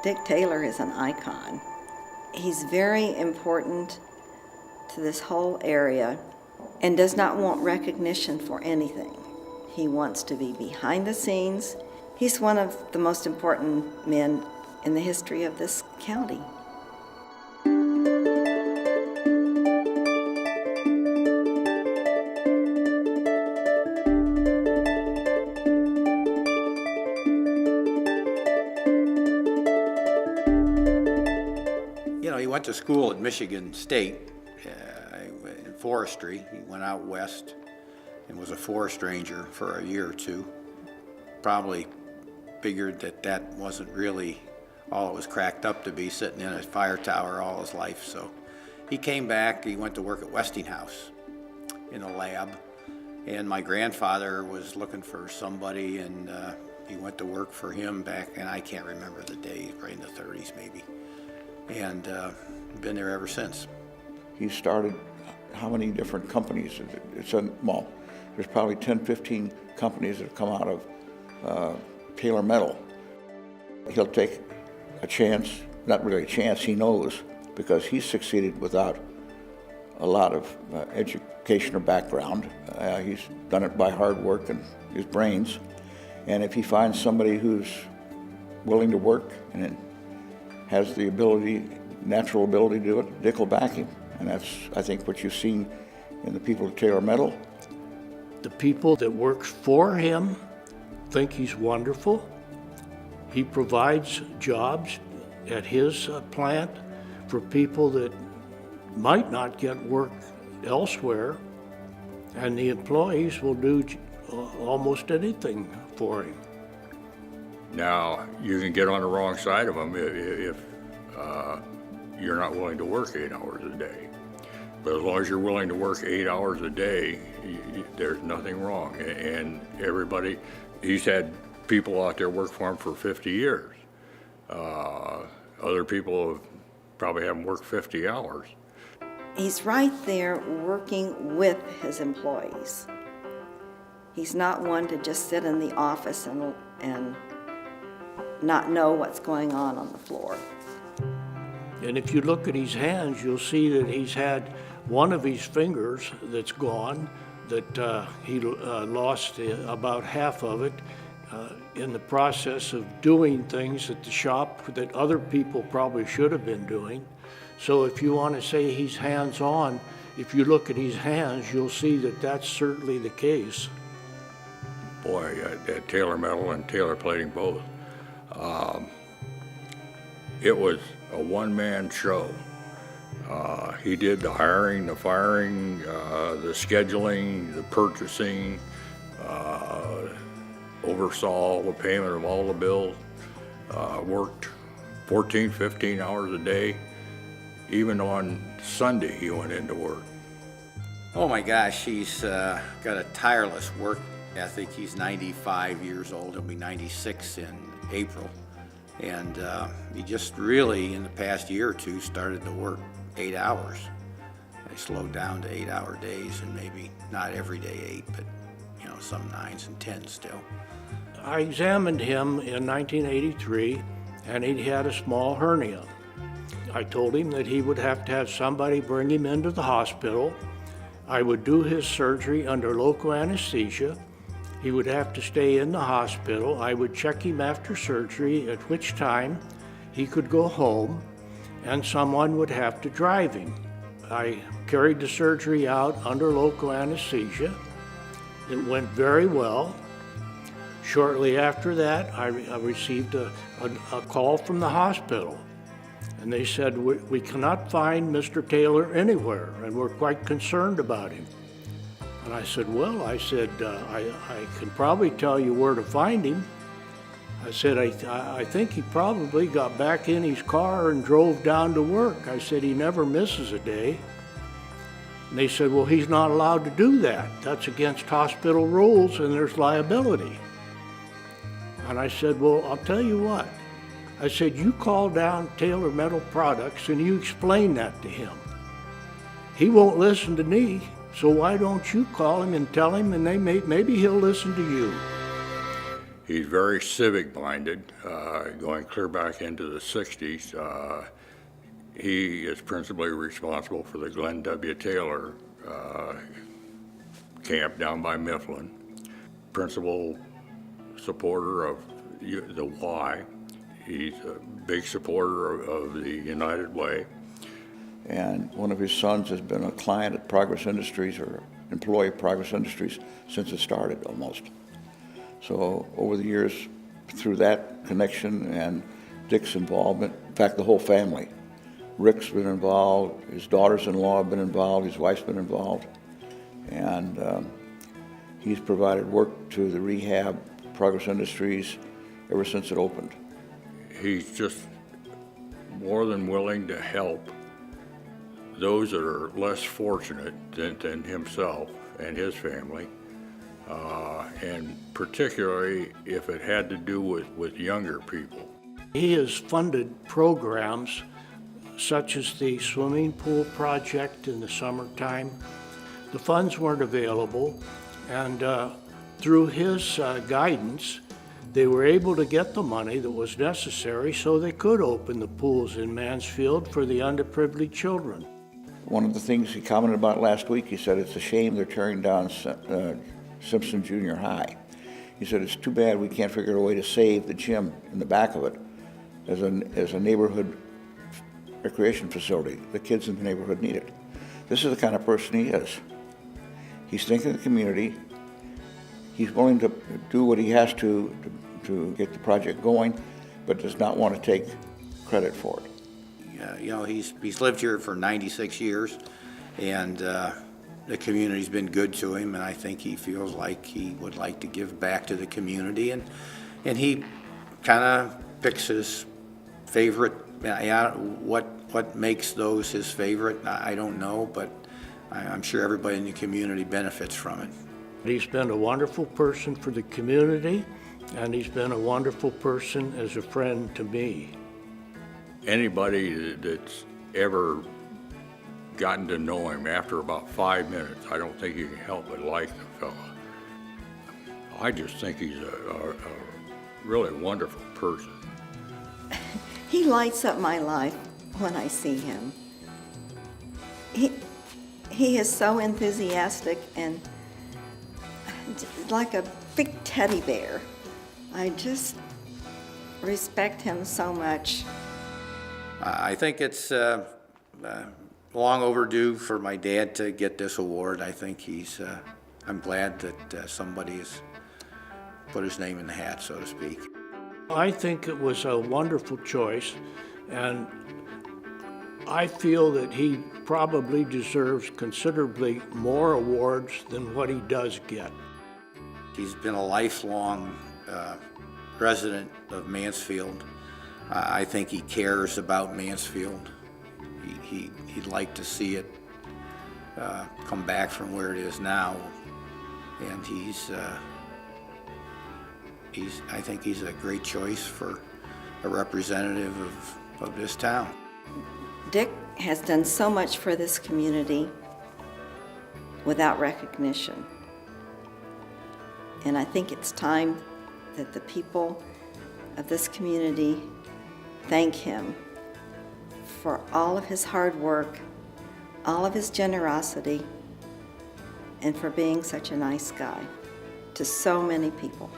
Dick Taylor is an icon. He's very important to this whole area and does not want recognition for anything. He wants to be behind the scenes. He's one of the most important men in the history of this county. You know, he went to school at Michigan State in forestry. He went out west and was a forest ranger for a year or two. Probably figured that that wasn't really all it was cracked up to be, sitting in a fire tower all his life. So he came back, he went to work at Westinghouse in a lab. And my grandfather was looking for somebody, and he went to work for him back, and I can't remember the day, right in the 30s maybe. And been there ever since. He started how many different companies? Well, there's probably 10, 15 companies that have come out of Taylor Metal. He'll take a chance, not really a chance, he knows, because he's succeeded without a lot of education or background. He's done it by hard work and his brains. And if he finds somebody who's willing to work and has the ability, natural ability to do it, Dick will back him. And that's, I think, what you've seen in the people at Taylor Metal. The people that work for him think he's wonderful. He provides jobs at his plant for people that might not get work elsewhere, and the employees will do almost anything for him. Now, you can get on the wrong side of them if you're not willing to work 8 hours a day. But as long as you're willing to work 8 hours a day, there's nothing wrong. And everybody, he's had people out there work for him for 50 years. Other people probably haven't worked 50 hours. He's right there working with his employees. He's not one to just sit in the office and not know what's going on the floor. And if you look at his hands, you'll see that he's had one of his fingers that's gone, that he lost about half of it in the process of doing things at the shop that other people probably should have been doing. So if you want to say he's hands-on, if you look at his hands, you'll see that that's certainly the case. Boy, at Taylor Metal and Taylor Plating both, it was a one-man show. He did the hiring, the firing, the scheduling, the purchasing, oversaw the payment of all the bills, worked 14, 15 hours a day. Even on Sunday, he went into work. Oh my gosh, he's got a tireless work ethic. He's 95 years old. He'll be 96 in April. And he just really, in the past year or two, started to work 8 hours. They slowed down to 8-hour days, and maybe not every day 8, but you know, some 9s and 10s still. I examined him in 1983, and he had a small hernia. I told him that he would have to have somebody bring him into the hospital. I would do his surgery under local anesthesia. He would have to stay in the hospital. I would check him after surgery, at which time he could go home, and someone would have to drive him. I carried the surgery out under local anesthesia. It went very well. Shortly after that, I received a call from the hospital. And they said, we cannot find Mr. Taylor anywhere, and we're quite concerned about him. And I said, well, I can probably tell you where to find him. I said, I think he probably got back in his car and drove down to work. I said, he never misses a day. And they said, well, he's not allowed to do that. That's against hospital rules, and there's liability. And I said, well, I'll tell you what. I said, you call down Taylor Metal Products and you explain that to him. He won't listen to me, so why don't you call him and tell him, and maybe he'll listen to you. He's very civic-minded, going clear back into the 60s. He is principally responsible for the Glenn W. Taylor camp down by Mifflin. Principal supporter of the Y. He's a big supporter of the United Way. And one of his sons has been a client at Progress Industries, or employee of Progress Industries, since it started almost. So over the years, through that connection and Dick's involvement, in fact, the whole family, Rick's been involved, his daughters-in-law have been involved, his wife's been involved, and he's provided work to the rehab Progress Industries ever since it opened. He's just more than willing to help those that are less fortunate than himself and his family, and particularly if it had to do with younger people. He has funded programs such as the swimming pool project in the summertime. The funds weren't available, and through his guidance, they were able to get the money that was necessary so they could open the pools in Mansfield for the underprivileged children. One of the things he commented about last week, he said it's a shame they're tearing down Simpson Junior High. He said it's too bad we can't figure out a way to save the gym in the back of it as a neighborhood recreation facility. The kids in the neighborhood need it. This is the kind of person he is. He's thinking of the community. He's willing to do what he has to get the project going, but does not want to take credit for it. You know, he's lived here for 96 years, and the community's been good to him, and I think he feels like he would like to give back to the community, and he kind of picks his favorite. What makes those his favorite, I don't know, but I'm sure everybody in the community benefits from it. He's been a wonderful person for the community, and he's been a wonderful person as a friend to me. Anybody that's ever gotten to know him after about 5 minutes, I don't think you can help but like the fella. I just think he's a really wonderful person. He lights up my life when I see him. He is so enthusiastic and like a big teddy bear. I just respect him so much. I think it's long overdue for my dad to get this award. I think I'm glad that somebody has put his name in the hat, so to speak. I think it was a wonderful choice, and I feel that he probably deserves considerably more awards than what he does get. He's been a lifelong resident of Mansfield. I think he cares about Mansfield. He'd like to see it come back from where it is now, and I think he's a great choice for a representative of this town. Dick has done so much for this community without recognition. And I think it's time that the people of this community thank him for all of his hard work, all of his generosity, and for being such a nice guy to so many people.